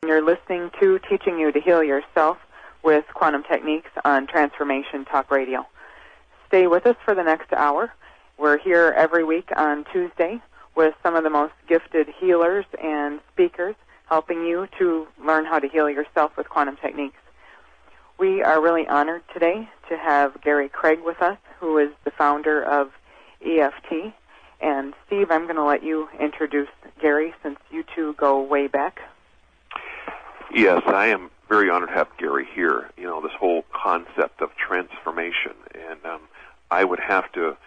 You're listening to Teaching You to Heal Yourself with Quantum Techniques on Transformation Talk Radio. Stay with us for the next hour. We're here every week on Tuesday with some of the most gifted healers and speakers helping you to learn how to heal yourself with quantum techniques. We are really honored today to have Gary Craig with us, who is the founder of EFT. And Steve, I'm going to let you introduce Gary since you two go way back. Yes, I am very honored to have Gary here. You know, this whole concept of transformation. And I would have to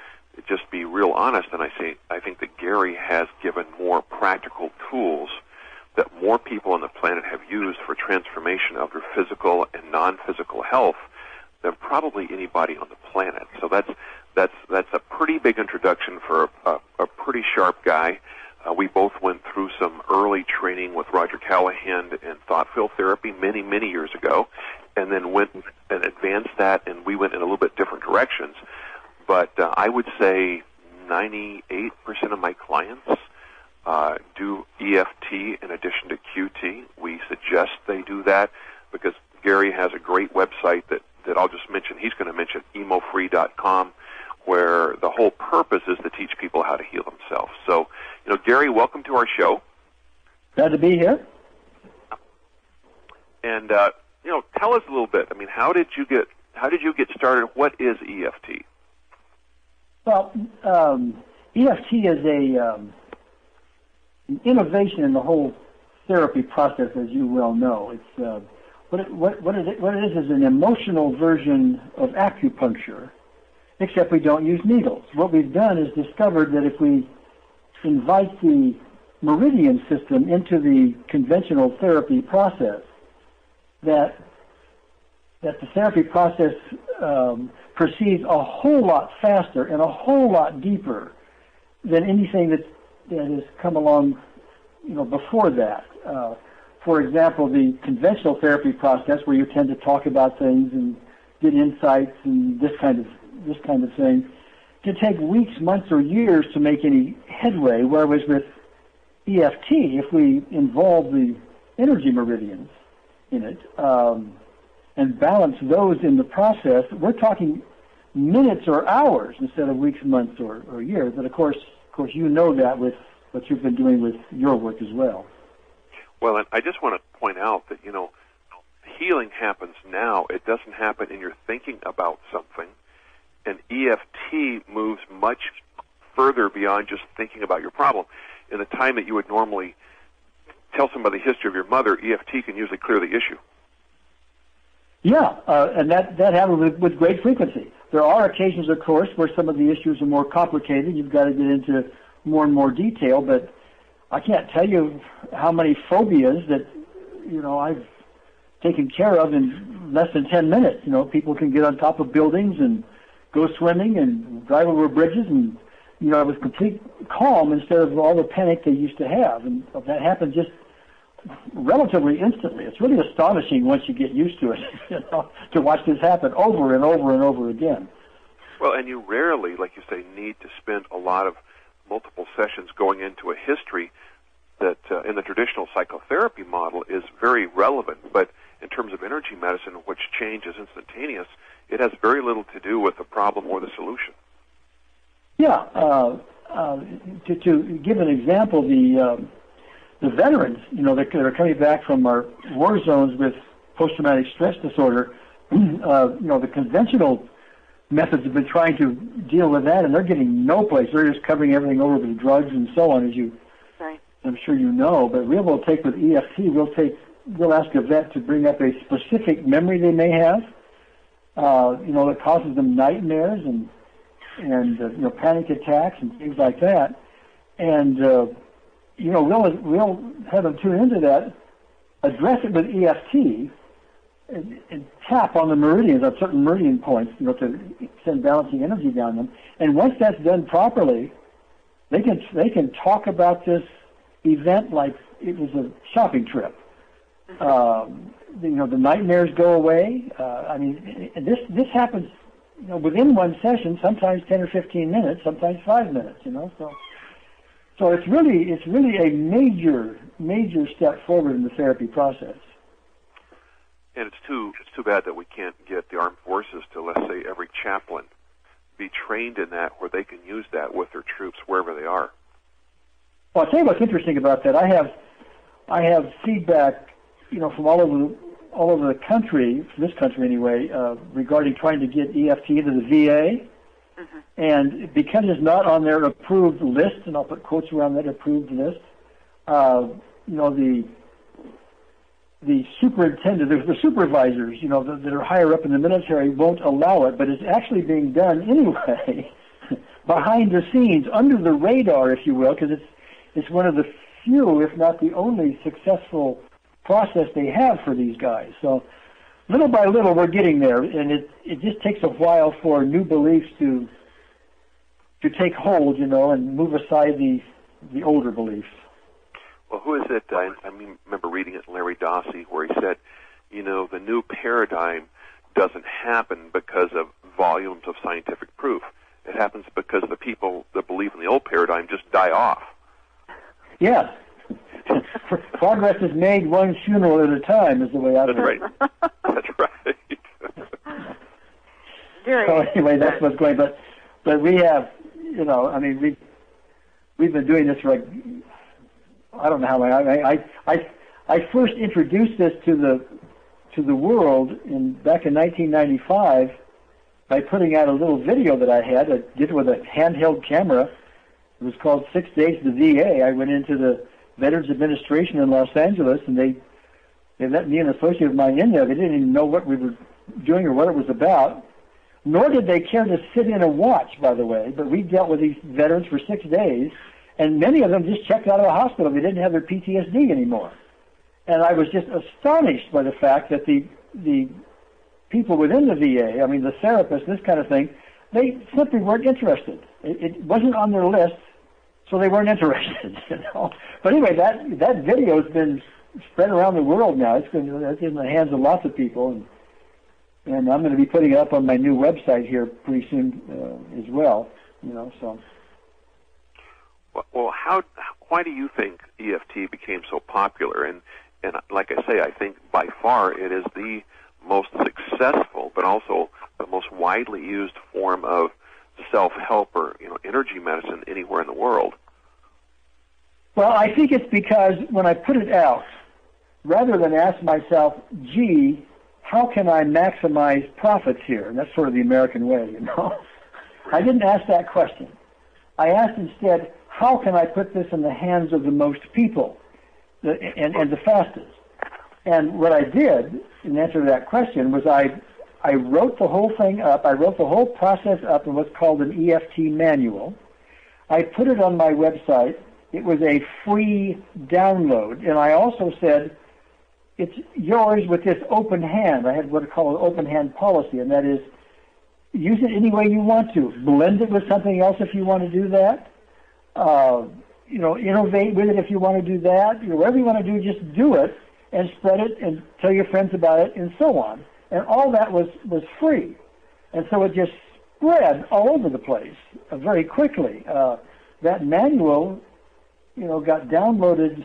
just be real honest, and I think that Gary has given more practical tools that more people on the planet have used for transformation of their physical and non-physical health than probably anybody on the planet. So that's a pretty big introduction for a pretty sharp guy. We both went through some early training with Roger Callahan in thought field therapy many, many years ago, and then went and advanced that, and we went in a little bit different directions. But I would say 98% of my clients do EFT in addition to QT. We suggest they do that because Gary has a great website that I'll just mention. He's going to mention emofree.com, where the whole purpose is to teach people how to heal themselves. So, you know, Gary, welcome to our show. Glad to be here. And you know, tell us a little bit. I mean, how did you get started? What is EFT? Well, EFT is an innovation in the whole therapy process, as you well know. It's what it is an emotional version of acupuncture, except we don't use needles. What we've done is discovered that if we invite the meridian system into the conventional therapy process, that the therapy process proceeds a whole lot faster and a whole lot deeper than anything that has come along, you know, before that. For example, the conventional therapy process, where you tend to talk about things and get insights and this kind of thing, can take weeks, months, or years to make any headway. Whereas with EFT, if we involve the energy meridians in it and balance those in the process, we're talking minutes or hours instead of weeks, months, or years. But of course, you know that with what you've been doing with your work as well. Well, and I just want to point out that, you know, healing happens now. It doesn't happen in your thinking about something. And EFT moves much further beyond just thinking about your problem. In the time that you would normally tell somebody the history of your mother, EFT can usually clear the issue. Yeah, and that happens with great frequency. There are occasions, of course, where some of the issues are more complicated. You've got to get into more and more detail, but I can't tell you how many phobias that, you know, I've taken care of in less than 10 minutes. You know, people can get on top of buildings and go swimming and drive over bridges, and, you know, with complete calm instead of all the panic they used to have. And that happened just relatively instantly. It's really astonishing once you get used to it, you know, to watch this happen over and over and over again. Well, and you rarely, like you say, need to spend a lot of multiple sessions going into a history that in the traditional psychotherapy model is very relevant. But in terms of energy medicine, which change is instantaneous, it has very little to do with the problem or the solution. Yeah. To give an example, the veterans, you know, that are coming back from our war zones with post-traumatic stress disorder, you know, the conventional methods have been trying to deal with that, and they're getting no place. They're just covering everything over with drugs and so on, as you, right, I'm sure you know. But we'll take with EFT, we'll ask a vet to bring up a specific memory they may have, you know, that causes them nightmares and you know, panic attacks and things like that, and you know, we'll have them tune into that, address it with EFT, and tap on the meridians, on certain meridian points, you know, to send balancing energy down them. And once that's done properly, they can talk about this event like it was a shopping trip. You know, the nightmares go away. I mean, this happens, you know, within one session, sometimes 10 or 15 minutes, sometimes 5 minutes, you know. So So it's really a major step forward in the therapy process. And it's too bad that we can't get the armed forces to, let's say, every chaplain be trained in that, where they can use that with their troops wherever they are. Well, I'll tell you what's interesting about that. I have feedback, from all over the country, from this country anyway, regarding trying to get EFT into the VA. Mm-hmm. And because it's not on their approved list, and I'll put quotes around that approved list, the superintendent, the supervisors, that are higher up in the military won't allow it, but it's actually being done anyway, behind the scenes, under the radar, if you will, because it's one of the few, if not the only, successful process they have for these guys. So little by little, we're getting there, and it just takes a while for new beliefs to take hold, and move aside the older beliefs. Well, who is it? I remember reading it in Larry Dossey, where he said, the new paradigm doesn't happen because of volumes of scientific proof. It happens because the people that believe in the old paradigm just die off. Yeah. Progress is made one funeral at a time, is the way I That's right. That's right. So anyway, that's what's going on. But we have, we've been doing this for I don't know how long. I first introduced this to the world back in 1995 by putting out a little video that I had. I did it with a handheld camera. It was called 6 Days to the VA. I went into the Veterans Administration in Los Angeles, and they let me and an associate of mine in there. They didn't even know what we were doing or what it was about, nor did they care to sit in and watch, by the way. But we dealt with these veterans for 6 days, and many of them just checked out of the hospital. They didn't have their PTSD anymore. And I was just astonished by the fact that the people within the VA, the therapists, this kind of thing, they simply weren't interested. It wasn't on their list, so they weren't interested. But anyway, that video has been spread around the world now. It's in the hands of lots of people, and I'm going to be putting it up on my new website here pretty soon as well. So. Well, why do you think EFT became so popular? And like I say, I think by far it is the most successful, but also the most widely used form of self-help or energy medicine anywhere in the world. Well, I think it's because when I put it out, rather than ask myself, gee, how can I maximize profits here? And that's sort of the American way, I didn't ask that question. I asked instead, how can I put this in the hands of the most people and the fastest? And what I did in answer to that question was I wrote the whole thing up. I wrote the whole process up in what's called an EFT manual. I put it on my website. It was a free download. And I also said, it's yours with this open hand. I had what I call an open hand policy, and that is use it any way you want to. Blend it with something else if you want to do that. Innovate with it if you want to do that. Whatever you want to do, just do it and spread it and tell your friends about it and so on. And all that was free. And so it just spread all over the place very quickly. That manual, got downloaded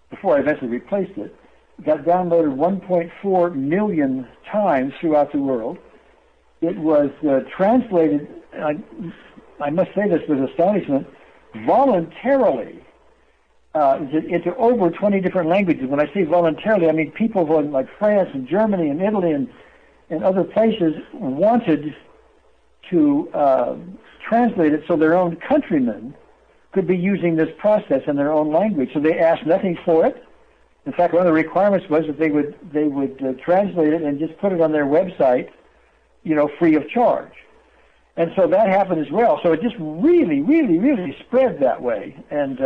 before I eventually replaced it. Got downloaded 1.4 million times throughout the world. It was translated, I must say this with astonishment, voluntarily into over 20 different languages. When I say voluntarily, I mean people from like France and Germany and Italy and other places wanted to translate it so their own countrymen could be using this process in their own language. So they asked nothing for it. In fact, one of the requirements was that they would translate it and just put it on their website, free of charge. And so that happened as well. So it just really, really, really spread that way. And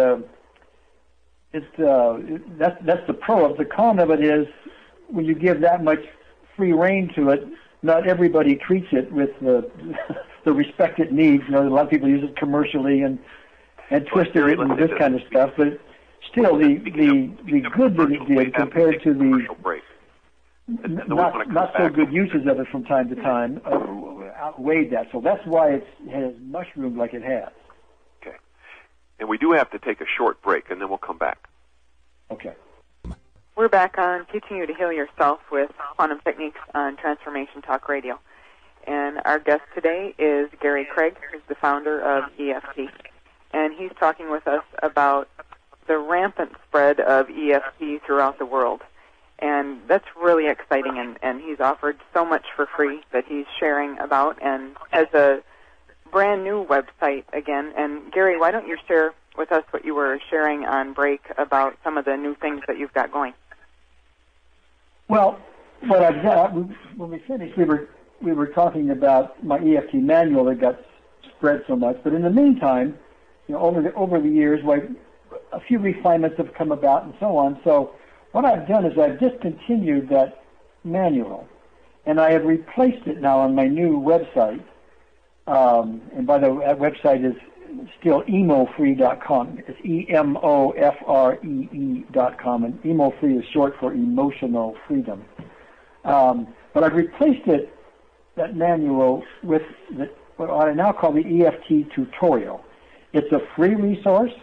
that's the pro of it. The con of it is when you give that much free rein to it, not everybody treats it with the respect it needs. A lot of people use it commercially and twist it and this kind of stuff. But still, the good that it did compared to the not so good uses of it from time to time outweighed that. So that's why it has mushroomed like it has. Okay. And we do have to take a short break, and then we'll come back. Okay. We're back on Teaching You to Heal Yourself with Quantum Techniques on Transformation Talk Radio. And our guest today is Gary Craig, who's the founder of EFT. And he's talking with us about the rampant spread of EFT throughout the world. And that's really exciting, and he's offered so much for free that he's sharing about, and has a brand new website again. And Gary, why don't you share with us what you were sharing on break about some of the new things that you've got going? Well, what I've done, when we finished, we were talking about my EFT manual that got spread so much. But in the meantime, over the years, a few refinements have come about and so on. So what I've done is I've discontinued that manual, and I have replaced it now on my new website. And by the way, that website is still emofree.com. It's EMOFREE.com, and emofree is short for emotional freedom. But I've replaced that manual with what I now call the EFT tutorial. It's a free resource.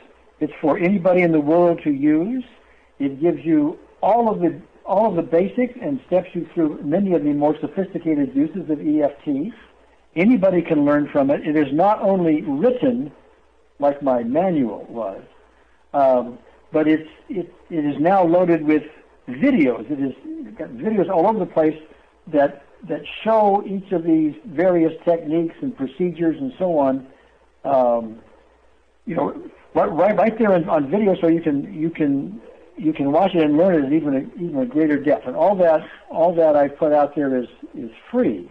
It's for anybody in the world to use. It gives you all of the basics and steps you through many of the more sophisticated uses of EFT. Anybody can learn from it. It is not only written like my manual was, but it is now loaded with videos. It's got videos all over the place that show each of these various techniques and procedures and so on. Right there on video, so you can watch it and learn it at even a greater depth. And all that I put out there is free.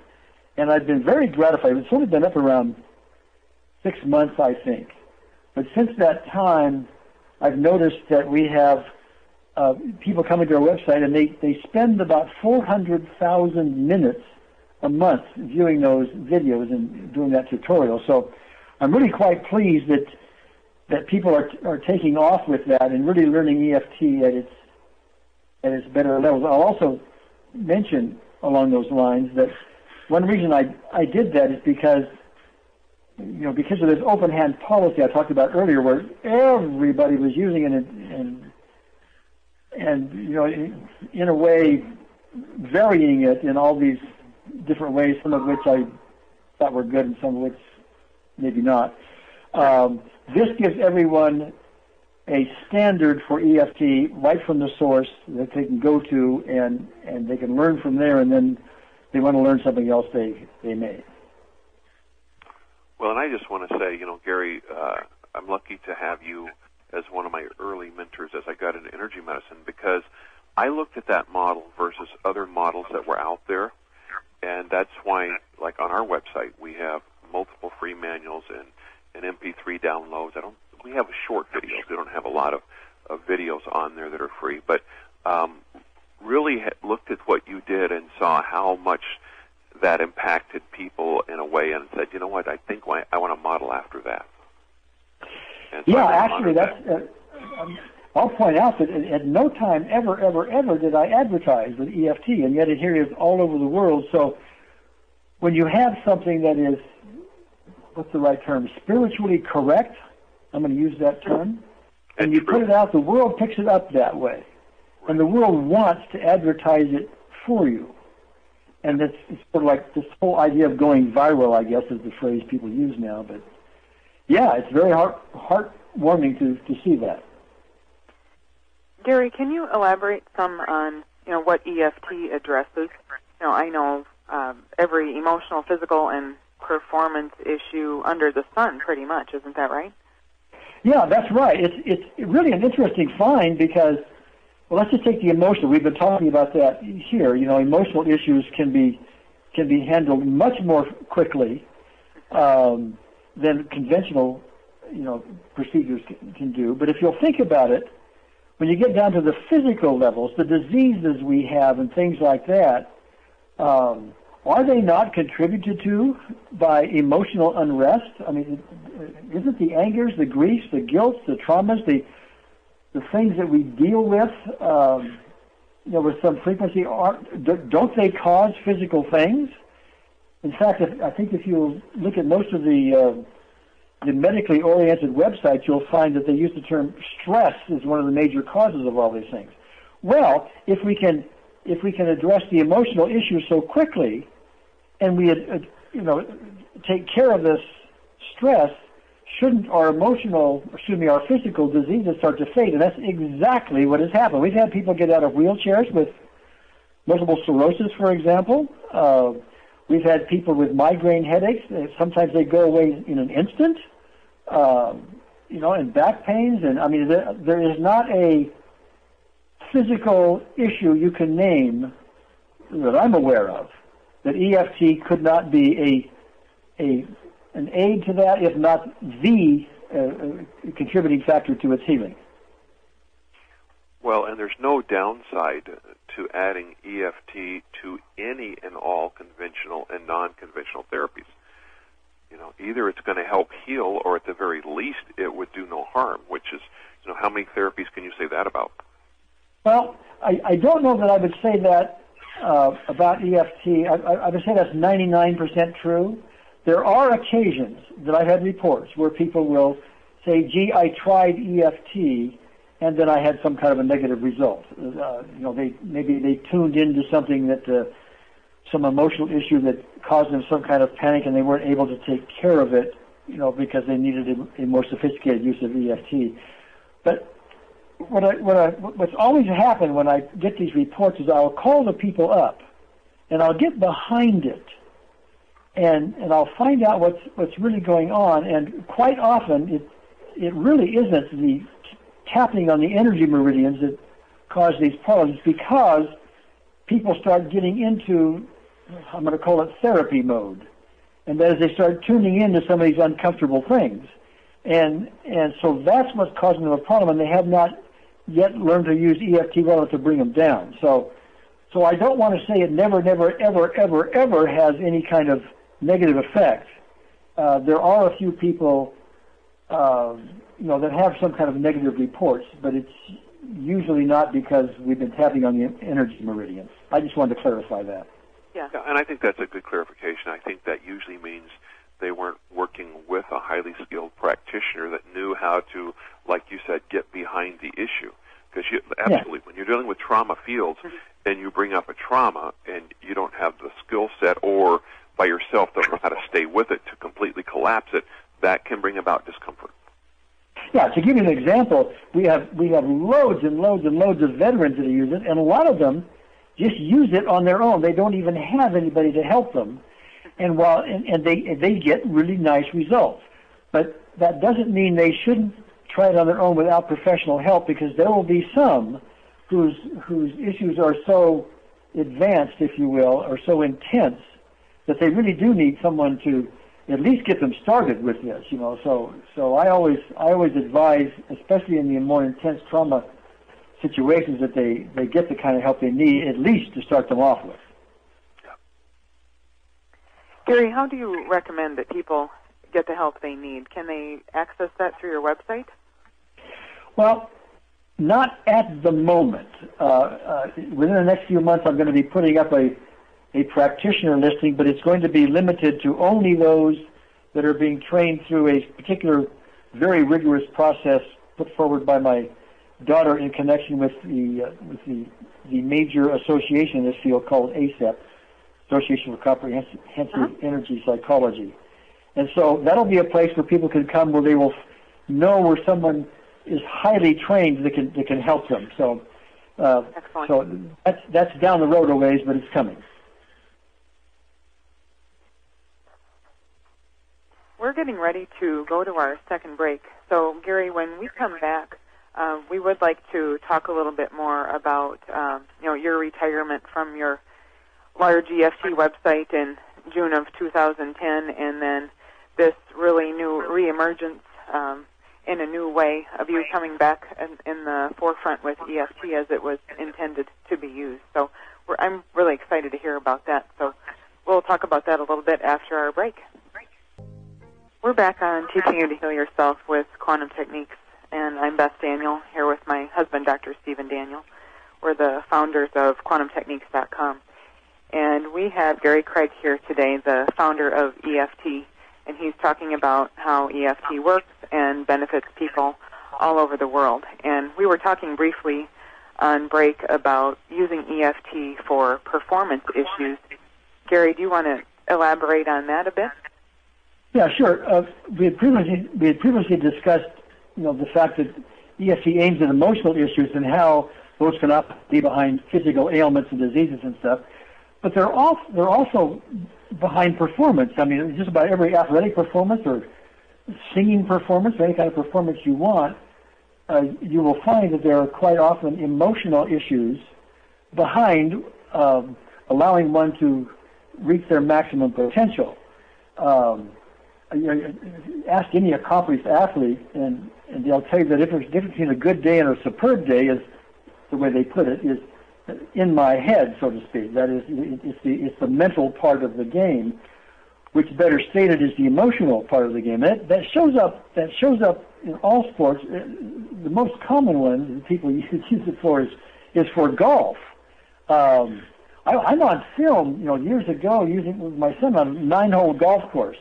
And I've been very gratified. It's only been up around 6 months, I think. But since that time, I've noticed that we have people coming to our website, and they spend about 400,000 minutes a month viewing those videos and doing that tutorial. So I'm really quite pleased that people are taking off with that and really learning EFT at its better levels. I'll also mention along those lines that one reason I did that is because of this open hand policy I talked about earlier, where everybody was using it and in a way varying it in all these different ways, some of which I thought were good and some of which maybe not. This gives everyone a standard for EFT right from the source that they can go to, and they can learn from there, and then they want to learn something else they may. Well, and I just want to say, Gary, I'm lucky to have you as one of my early mentors as I got into energy medicine, because I looked at that model versus other models that were out there, and that's why, like on our website, we have multiple free manuals and MP3 downloads. We have short videos. We don't have a lot of videos on there that are free, but really looked at what you did and saw how much that impacted people in a way, and said, you know what, I think I want to model after that. And so actually, I'll point out that at no time ever did I advertise with EFT, and yet here it is all over the world. So when you have something that is, what's the right term, spiritually correct, I'm going to use that term, and you put it out, the world picks it up that way. And the world wants to advertise it for you. And it's sort of like this whole idea of going viral, I guess, is the phrase people use now. But yeah, it's very heartwarming to see that. Gary, can you elaborate some on what EFT addresses? I know every emotional, physical, and performance issue under the sun, pretty much. Isn't that right? Yeah, that's right. It's really an interesting find because, well, let's just take the emotional. We've been talking about that here. Emotional issues can be handled much more quickly than conventional, procedures can do. But if you'll think about it, when you get down to the physical levels, the diseases we have and things like that, are they not contributed to by emotional unrest? I mean, isn't the angers, the griefs, the guilt, the traumas, the things that we deal with, with some frequency, don't they cause physical things? In fact, I think if you look at most of the the medically oriented websites, you'll find that they use the term stress as one of the major causes of all these things. Well, if we can address the emotional issues so quickly, and we take care of this stress, shouldn't our physical diseases start to fade? And that's exactly what has happened. We've had people get out of wheelchairs with multiple sclerosis, for example. We've had people with migraine headaches. Sometimes they go away in an instant. And back pains. And I mean, there is not a physical issue you can name that I'm aware of that EFT could not be an aid to that, if not the contributing factor to its healing. Well, and there's no downside to adding EFT to any and all conventional and non-conventional therapies. Either it's going to help heal, or at the very least, it would do no harm, which is, how many therapies can you say that about? Well, I don't know that I would say that about EFT. I would say that's 99% true. There are occasions that I've had reports where people will say, gee, I tried EFT, and then I had some kind of a negative result. Maybe they tuned into something that, some emotional issue that caused them some kind of panic, and they weren't able to take care of it, because they needed a more sophisticated use of EFT. But what's always happened when I get these reports is I'll call the people up, and I'll get behind it, and I'll find out what's really going on. And quite often it really isn't the tapping on the energy meridians that cause these problems. It's because people start getting into, I'm going to call it therapy mode, and that is they start tuning into some of these uncomfortable things, and so that's what's causing them a problem, and they have not yet learned to use EFT well enough to bring them down. So I don't want to say it never, ever has any kind of negative effect. There are a few people, that have some kind of negative reports, but it's usually not because we've been tapping on the energy meridians. I just wanted to clarify that. Yeah, and I think that's a good clarification. I think that usually means they weren't working with a highly skilled practitioner that knew how to, like you said, get behind the issue. Because absolutely, when you're dealing with trauma fields and you bring up a trauma and you don't have the skill set, or by yourself don't know how to stay with it to completely collapse it, that can bring about discomfort. Yeah, to give you an example, we have loads and loads and loads of veterans that use it, and a lot of them just use it on their own. They don't even have anybody to help them, and they get really nice results. But that doesn't mean they shouldn't try it on their own without professional help, because there will be some whose issues are so advanced, if you will, or so intense that they really do need someone to at least get them started with this. So I always advise, especially in the more intense trauma situations, that they get the kind of help they need, at least to start them off with. Gary, how do you recommend that people get the help they need? Can they access that through your website? Well, not at the moment. Within the next few months, I'm going to be putting up a practitioner listing, but it's going to be limited to only those that are being trained through a particular very rigorous process put forward by my daughter in connection with the major association in this field called ACEP, Association for Comprehensive Energy Psychology. And so that'll be a place where people can come where they will know where someone is highly trained that can help them. So that's down the road a ways, but it's coming. We're getting ready to go to our second break. So, Gary, when we come back, we would like to talk a little bit more about, your retirement from your large EFT website in June of 2010, and then this really new reemergence in a new way of you coming back in the forefront with EFT as it was intended to be used. So I'm really excited to hear about that. So we'll talk about that a little bit after our break. We're back on Teaching You to Heal Yourself with Quantum Techniques, and I'm Beth Daniel here with my husband, Dr. Stephen Daniel. We're the founders of QuantumTechniques.com. And we have Gary Craig here today, the founder of EFT. and he's talking about how EFT works and benefits people all over the world. And we were talking briefly on break about using EFT for performance issues. Gary, do you want to elaborate on that a bit? Yeah, sure. We had previously discussed, the fact that EFT aims at emotional issues and how those can often be behind physical ailments and diseases and stuff. But they're also behind performance. I mean, just about every athletic performance or singing performance or any kind of performance you want, you will find that there are quite often emotional issues behind allowing one to reach their maximum potential. Ask any accomplished athlete, and they'll tell you the difference between a good day and a superb day is, the way they put it, is in my head, so to speak. That is, it's the mental part of the game, which better stated is the emotional part of the game. That shows up in all sports. The most common one that people use it for is for golf. I'm on film, years ago, using with my son on a 9-hole golf course,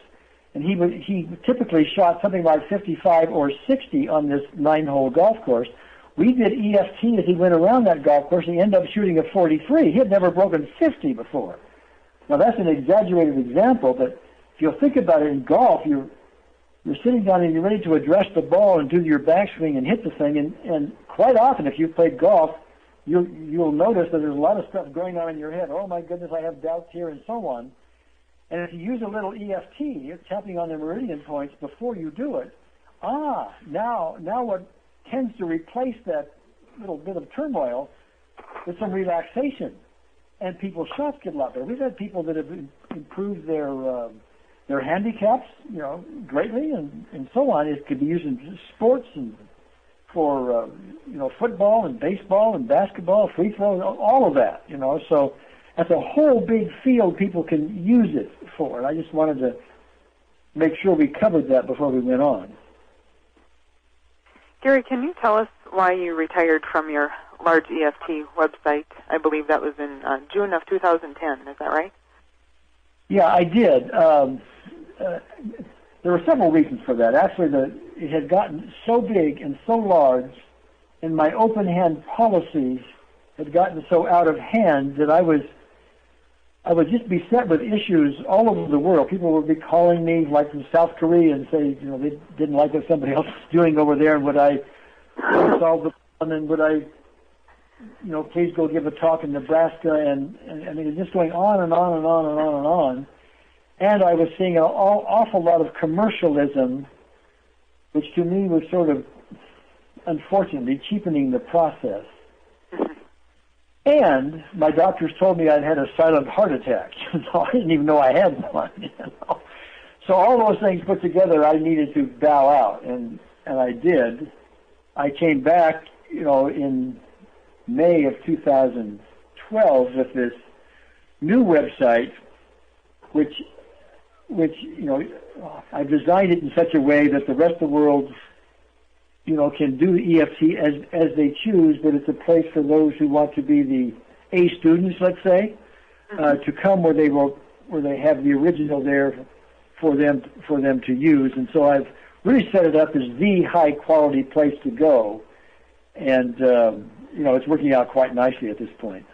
and he typically shot something like 55 or 60 on this 9-hole golf course. We did EFT as he went around that golf course, and he ended up shooting a 43. He had never broken 50 before. Now that's an exaggerated example, but if you'll think about it, in golf, you're sitting down and you're ready to address the ball and do your backswing and hit the thing, and quite often, if you've played golf, you'll notice that there's a lot of stuff going on in your head. Oh my goodness, I have doubts here, and so on. And if you use a little EFT, you're tapping on the meridian points before you do it. Now what tends to replace that little bit of turmoil with some relaxation, and people's shots get a lot better. We've had people that have improved their handicaps, greatly, and so on. It could be used in sports and for football and baseball and basketball, free throw, all of that. So that's a whole big field people can use it for. And I just wanted to make sure we covered that before we went on. Gary, can you tell us why you retired from your large EFT website? I believe that was in June of 2010. Is that right? Yeah, I did. There were several reasons for that. Actually, it had gotten so big and so large, and my open hand policies had gotten so out of hand that I would just be beset with issues all over the world. People would be calling me, like from South Korea, and say, they didn't like what somebody else was doing over there, and would I solve the problem, and would I, please go give a talk in Nebraska, and I mean, it's just going on and on and on and on and on. And I was seeing an awful lot of commercialism, which to me was sort of, unfortunately, cheapening the process. And my doctors told me I'd had a silent heart attack. So I didn't even know I had one. So all those things put together, I needed to bow out, and I did. I came back, in May of 2012 with this new website, which I designed it in such a way that the rest of the world can do EFT as they choose, but it's a place for those who want to be the A students, let's say, to come where they have the original there for them to use. And so I've really set it up as the high quality place to go, and it's working out quite nicely at this point.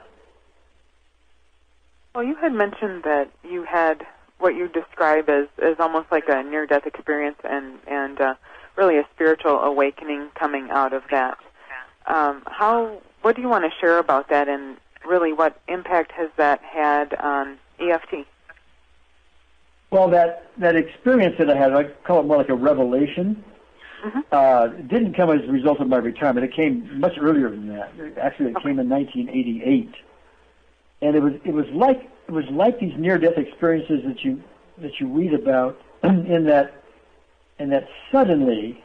Well, you had mentioned that you had what you describe as almost like a near-death experience and really a spiritual awakening coming out of that. What do you want to share about that, and really what impact has that had on EFT? Well, that experience that I had, I call it more like a revelation. It didn't come as a result of my retirement. It came much earlier than that. Actually, it came in 1988, and it was like these near-death experiences that you read about in that suddenly.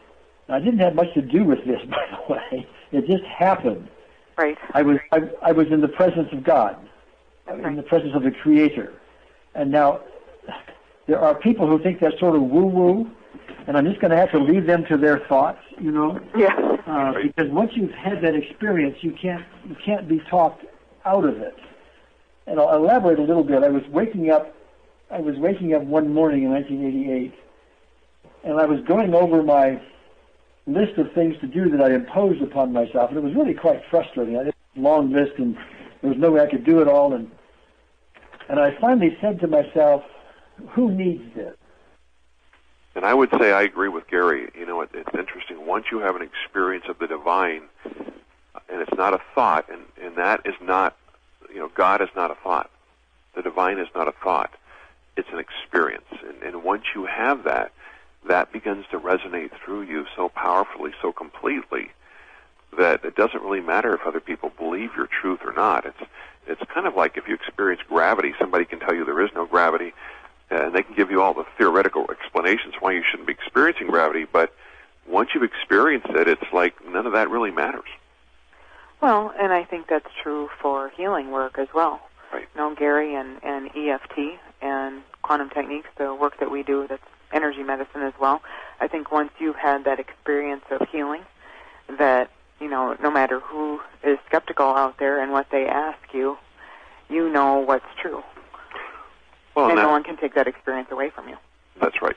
I didn't have much to do with this, by the way. It just happened. Right. I was in the presence of God, in the presence of the Creator, and now there are people who think that's sort of woo-woo, and I'm just going to have to leave them to their thoughts, Yeah. Because once you've had that experience, you can't be talked out of it. And I'll elaborate a little bit. I was waking up one morning in 1988, and I was going over my list of things to do that I imposed upon myself, and it was really quite frustrating. I had a long list, and there was no way I could do it all, and I finally said to myself, who needs this? And I would say I agree with Gary. You know, it's interesting. Once you have an experience of the divine, and it's not a thought, and that is not, you know, God is not a thought. The divine is not a thought. It's an experience. And once you have that, that begins to resonate through you so powerfully, so completely, that it doesn't really matter if other people believe your truth or not. It's kind of like if you experience gravity, somebody can tell you there is no gravity, and they can give you all the theoretical explanations why you shouldn't be experiencing gravity, but once you've experienced it, it's like none of that really matters. Well, and I think that's true for healing work as well. Right. You know, Gary and EFT and quantum techniques, the work that we do that's energy medicine as well, I think once you've had that experience of healing, that, you know, no matter who is skeptical out there and what they ask you, you know what's true. Well, and no one can take that experience away from you. That's right.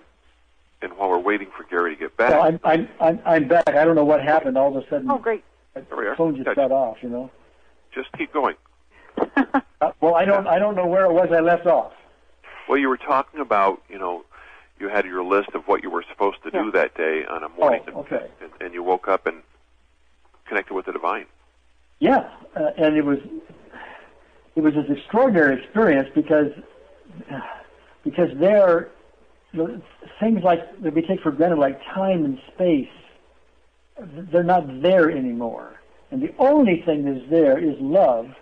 And while we're waiting for Gary to get back, well, I'm back. I don't know what happened. All of a sudden, oh great, the phone just cut off. You know. Just keep going. Well, I don't know where it was I left off. Well, you were talking about, you know, you had your list of what you were supposed to do that day on a morning, okay. and you woke up and connected with the divine. Yeah, and it was this extraordinary experience because there, you know, things like that we take for granted, like time and space, they're not there anymore. And the only thing that's there is love.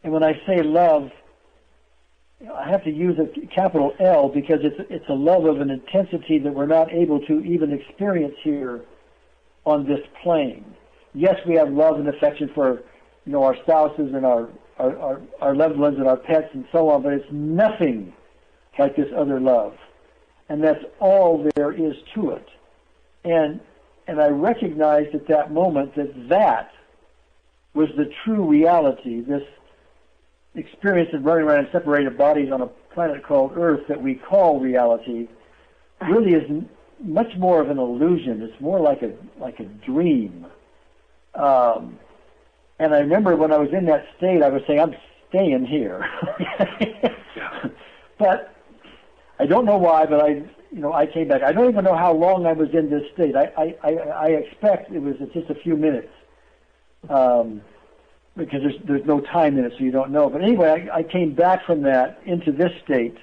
And when I say love, I have to use a capital L because it's a love of an intensity that we're not able to even experience here on this plane. Yes, we have love and affection for, you know, our spouses and our loved ones and our pets and so on, but it's nothing like this other love. And that's all there is to it. And I recognized at that moment that was the true reality, this experience of running around in separated bodies on a planet called Earth that we call reality really is much more of an illusion. It's more like a dream. And I remember when I was in that state, I was saying, I'm staying here. But I don't know why, but I came back. I don't even know how long I was in this state. I expect it was just a few minutes. Because there's no time in it, so you don't know. But anyway, I came back from that into this state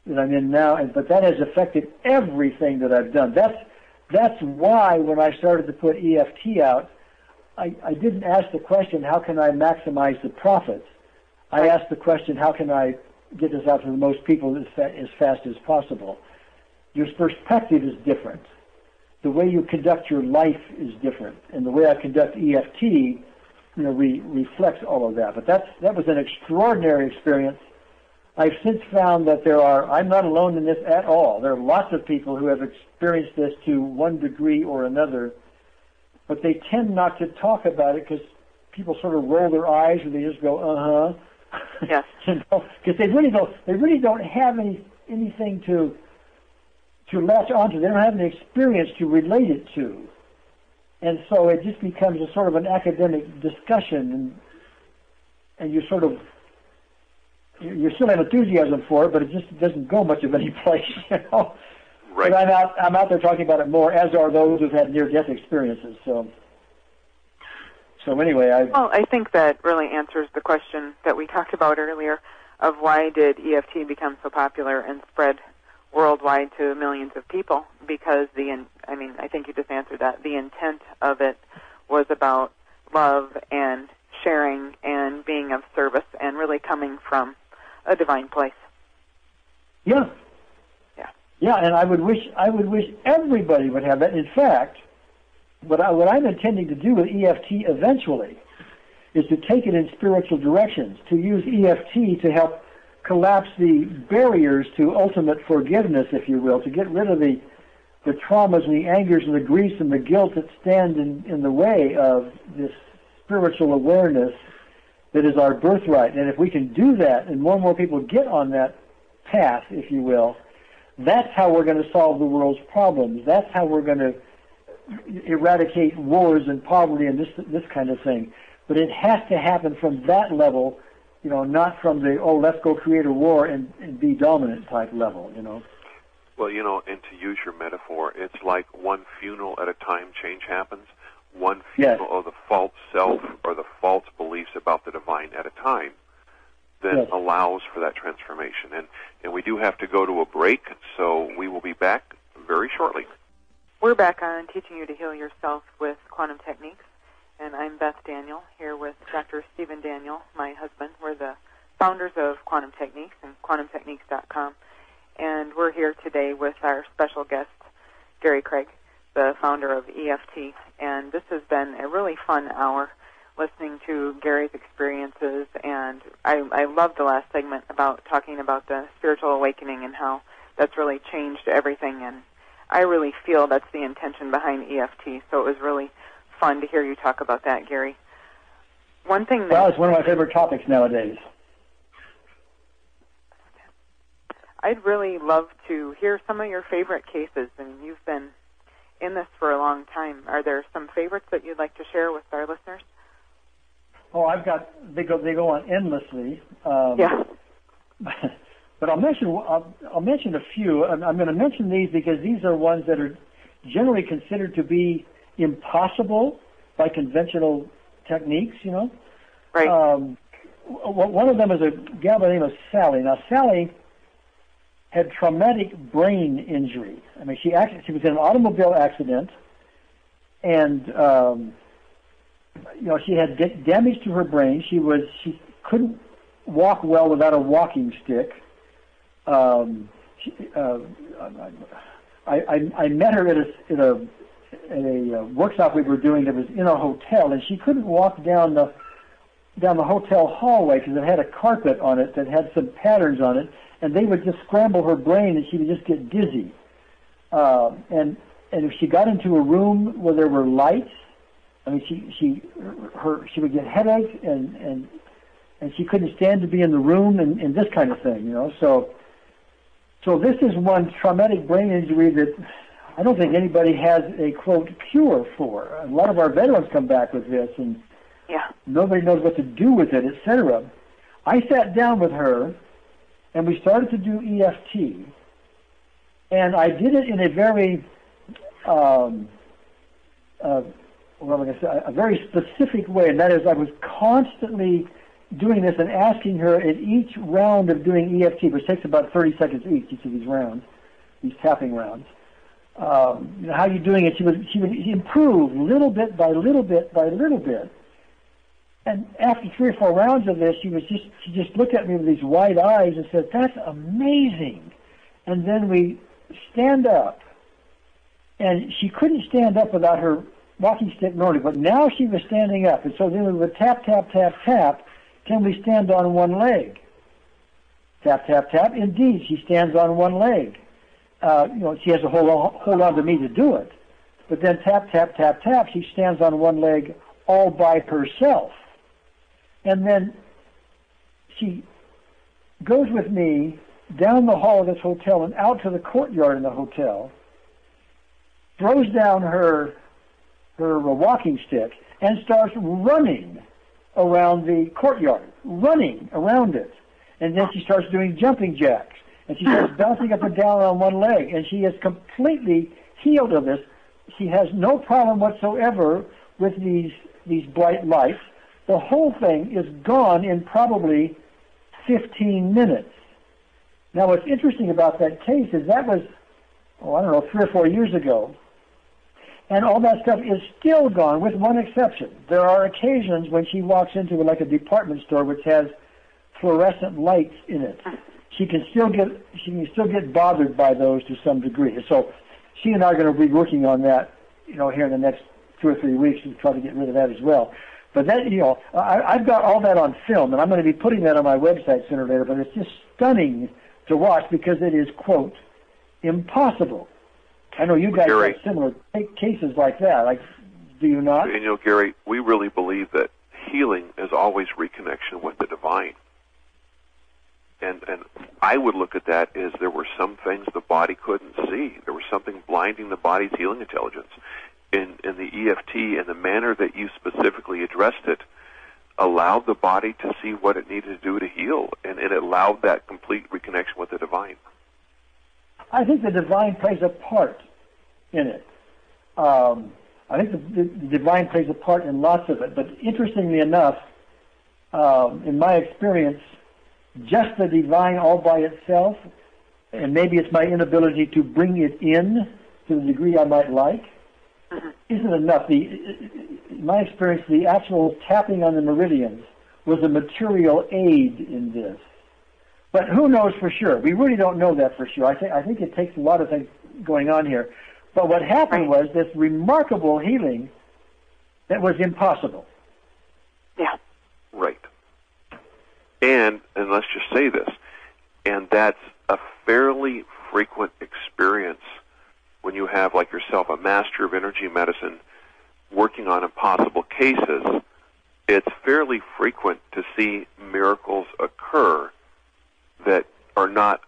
that I'm in now, but that has affected everything that I've done. That's why when I started to put EFT out, I didn't ask the question, how can I maximize the profits? I asked the question, how can I get this out to the most people as fast as possible? Your perspective is different. The way you conduct your life is different. And the way I conduct EFT, you know, reflects all of that. But that was an extraordinary experience. I've since found that I'm not alone in this at all. There are lots of people who have experienced this to one degree or another, but they tend not to talk about it because people sort of roll their eyes or they just go, uh-huh. Yes. You know, because they really don't have anything to latch onto. They don't have any experience to relate it to. And so it just becomes a sort of an academic discussion, and you still have enthusiasm for it, but it just doesn't go much of any place, you know. Right. But I'm out there talking about it more, as are those who've had near-death experiences. So anyway, I think that really answers the question that we talked about earlier of why did EFT become so popular and spread worldwide to millions of people, because I think you just answered that. The intent of it was about love and sharing and being of service and really coming from a divine place. Yeah. Yeah. Yeah, and I would wish everybody would have that. In fact, what I'm intending to do with EFT eventually is to take it in spiritual directions, to use EFT to help collapse the barriers to ultimate forgiveness, if you will, to get rid of the traumas and the angers and the griefs and the guilt that stand in the way of this spiritual awareness that is our birthright. And if we can do that, and more people get on that path, if you will, That's how we're going to solve the world's problems. That's how we're going to eradicate wars and poverty and this kind of thing. But it has to happen from that level, not from the, let's go create a war and be dominant type level, Well, and to use your metaphor, it's like one funeral at a time change happens. One funeral of the false self or the false beliefs about the divine at a time then allows for that transformation. And we do have to go to a break, so we will be back very shortly. We're back on Teaching You to Heal Yourself with Quantum Techniques, and I'm Beth Daniel here with Dr. Stephen Daniel, my husband. We're the founders of Quantum Techniques and quantumtechniques.com, and we're here today with our special guest, Gary Craig, the founder of EFT, and this has been a really fun hour listening to Gary's experiences, and I loved the last segment about talking about the spiritual awakening and how that's really changed everything, and I really feel that's the intention behind EFT, so it was really fun to hear you talk about that, Gary. One thing that... it's one of my favorite topics nowadays. I'd really love to hear some of your favorite cases. I mean, you've been in this for a long time. Are there some favorites that you'd like to share with our listeners? Oh, they go on endlessly. But I'll mention a few. I'm going to mention these because these are ones that are generally considered to be impossible by conventional techniques. Right. One of them is a gal by the name of Sally. Now, Sally had traumatic brain injury. I mean, she was in an automobile accident, and she had damage to her brain. She couldn't walk well without a walking stick. I met her at a workshop we were doing that was in a hotel, and she couldn't walk down the hotel hallway because it had a carpet on it that had some patterns on it, and they would just scramble her brain, and she would just get dizzy. And if she got into a room where there were lights, I mean, she would get headaches, and she couldn't stand to be in the room, and this kind of thing, So this is one traumatic brain injury that I don't think anybody has a, quote, cure for. A lot of our veterans come back with this, and nobody knows what to do with it, etc. I sat down with her, and we started to do EFT, and I did it in a very, a very specific way, and that is I was constantly doing this and asking her at each round of doing EFT, which takes about 30 seconds each of these rounds, these tapping rounds, how are you doing it? She would improve little bit by little bit by little bit. And after 3 or 4 rounds of this, she just looked at me with these wide eyes and said, "That's amazing." And then we stand up, and she couldn't stand up without her walking stick normally, but now she was standing up, and so then we would tap, tap, tap, tap. Can we stand on one leg? Tap, tap, tap. Indeed, she stands on one leg. She has to hold on to me to do it. But then tap, tap, tap, tap, she stands on one leg all by herself. And then she goes with me down the hall of this hotel and out to the courtyard in the hotel, throws down her walking stick, and starts running around the courtyard, running around it. And then she starts doing jumping jacks, and she starts bouncing up and down on one leg, and she is completely healed of this. She has no problem whatsoever with these bright lights. The whole thing is gone in probably 15 minutes. Now, what's interesting about that case is that was, 3 or 4 years ago. And all that stuff is still gone, with one exception. There are occasions when she walks into like a department store which has fluorescent lights in it. She can still get bothered by those to some degree. So she and I are going to be working on that, here in the next 2 or 3 weeks to try to get rid of that as well. But that, I've got all that on film, and I'm going to be putting that on my website sooner or later. But it's just stunning to watch because it is, quote, impossible. I know you guys have similar cases like that. Do you not? And Gary, we really believe that healing is always reconnection with the divine. And I would look at that as there were some things the body couldn't see. There was something blinding the body's healing intelligence. In the EFT and the manner that you specifically addressed it allowed the body to see what it needed to do to heal, and it allowed that complete reconnection with the divine. I think the divine plays a part in it. I think the divine plays a part in lots of it, but interestingly enough, in my experience, just the divine all by itself, and maybe it's my inability to bring it in to the degree I might like, isn't enough. In my experience, the actual tapping on the meridians was a material aid in this. But who knows for sure? We really don't know that for sure. I think it takes a lot of things going on here. But what happened was this remarkable healing that was impossible. Yeah. Right. And let's just say this, and that's a fairly frequent experience when you have, like yourself, a master of energy medicine working on impossible cases. It's fairly frequent to see miracles occur that are not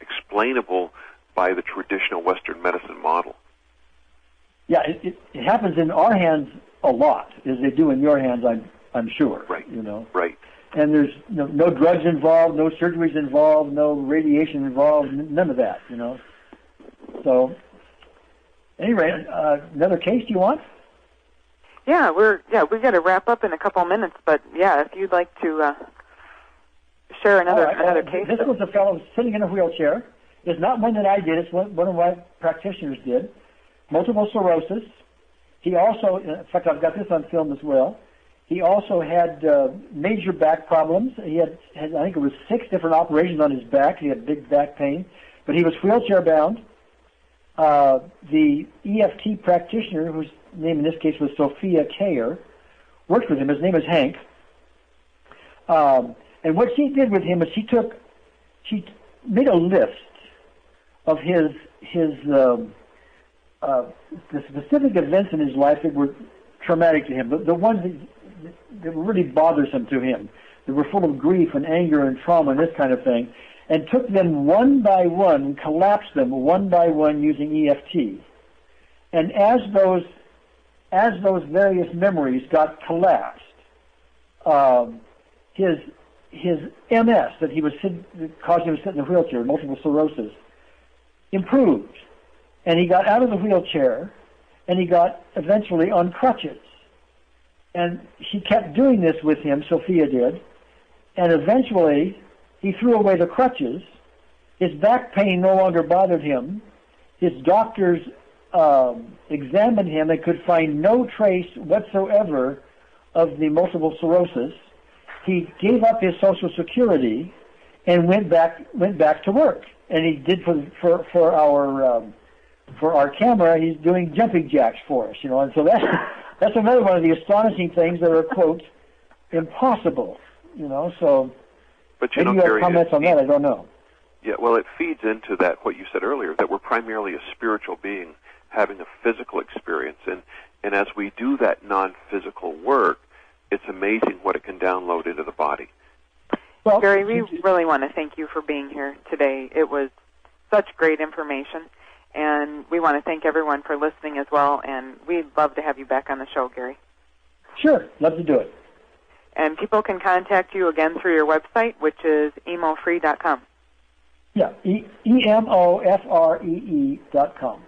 explainable by the traditional Western medicine model. Yeah, it happens in our hands a lot, as they do in your hands, I'm sure. Right. You know. Right. And there's no drugs involved, no surgeries involved, no radiation involved, none of that, you know. So, anyway, another case you want? Yeah, we got to wrap up in a couple minutes, but yeah, if you'd like to share another case. This was a fellow sitting in a wheelchair. It's not one that I did. It's one of my practitioners did. Multiple sclerosis. He also, in fact, I've got this on film as well. He also had major back problems. He had, I think it was 6 different operations on his back. He had big back pain, but he was wheelchair bound. The EFT practitioner, whose name in this case was Sophia Kayer, worked with him. His name is Hank. And what she did with him is she made a list of the specific events in his life that were traumatic to him, the ones that were really bothersome to him, that were full of grief and anger and trauma and this kind of thing, and took them one by one and collapsed them one by one using EFT. And as those various memories got collapsed, his MS that caused him to sit in a wheelchair, multiple sclerosis, improved. And he got out of the wheelchair, and he got eventually on crutches. And she kept doing this with him, Sophia did, and eventually he threw away the crutches. His back pain no longer bothered him. His doctors examined him and could find no trace whatsoever of the multiple sclerosis. He gave up his Social Security and went back to work. And he did for our camera. He's doing jumping jacks for us, you know. And so that's another one of the astonishing things that are, quote, impossible, you know. So but you maybe know, you have comments on that. I don't know. Yeah, well, it feeds into that, what you said earlier, that we're primarily a spiritual being having a physical experience. And as we do that non-physical work, it's amazing what it can download into the body. Well, Gary, we really want to thank you for being here today. It was such great information, and we want to thank everyone for listening as well, and we'd love to have you back on the show, Gary. Sure, love to do it. And people can contact you again through your website, which is emofree.com. Yeah, EMOFREE.com.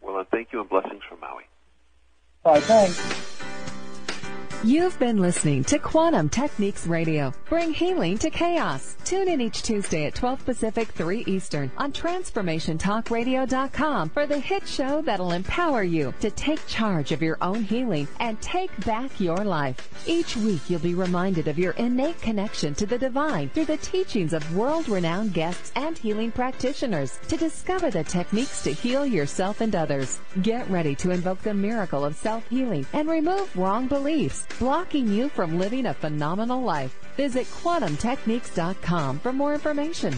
Well, and thank you, and blessings from Maui. All right, thanks. You've been listening to Quantum Techniques Radio. Bring healing to chaos. Tune in each Tuesday at 12 Pacific, 3 Eastern on TransformationTalkRadio.com for the hit show that'll empower you to take charge of your own healing and take back your life. Each week you'll be reminded of your innate connection to the divine through the teachings of world-renowned guests and healing practitioners to discover the techniques to heal yourself and others. Get ready to invoke the miracle of self-healing and remove wrong beliefs, blocking you from living a phenomenal life. Visit quantumtechniques.com for more information.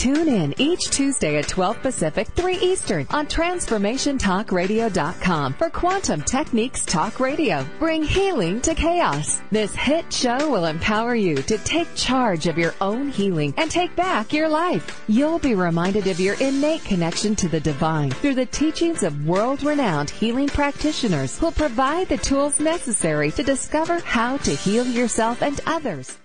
Tune in each Tuesday at 12 Pacific, 3 Eastern on TransformationTalkRadio.com for Quantum Techniques Talk Radio. Bring healing to chaos. This hit show will empower you to take charge of your own healing and take back your life. You'll be reminded of your innate connection to the divine through the teachings of world-renowned healing practitioners who'll provide the tools necessary to discover how to heal yourself and others.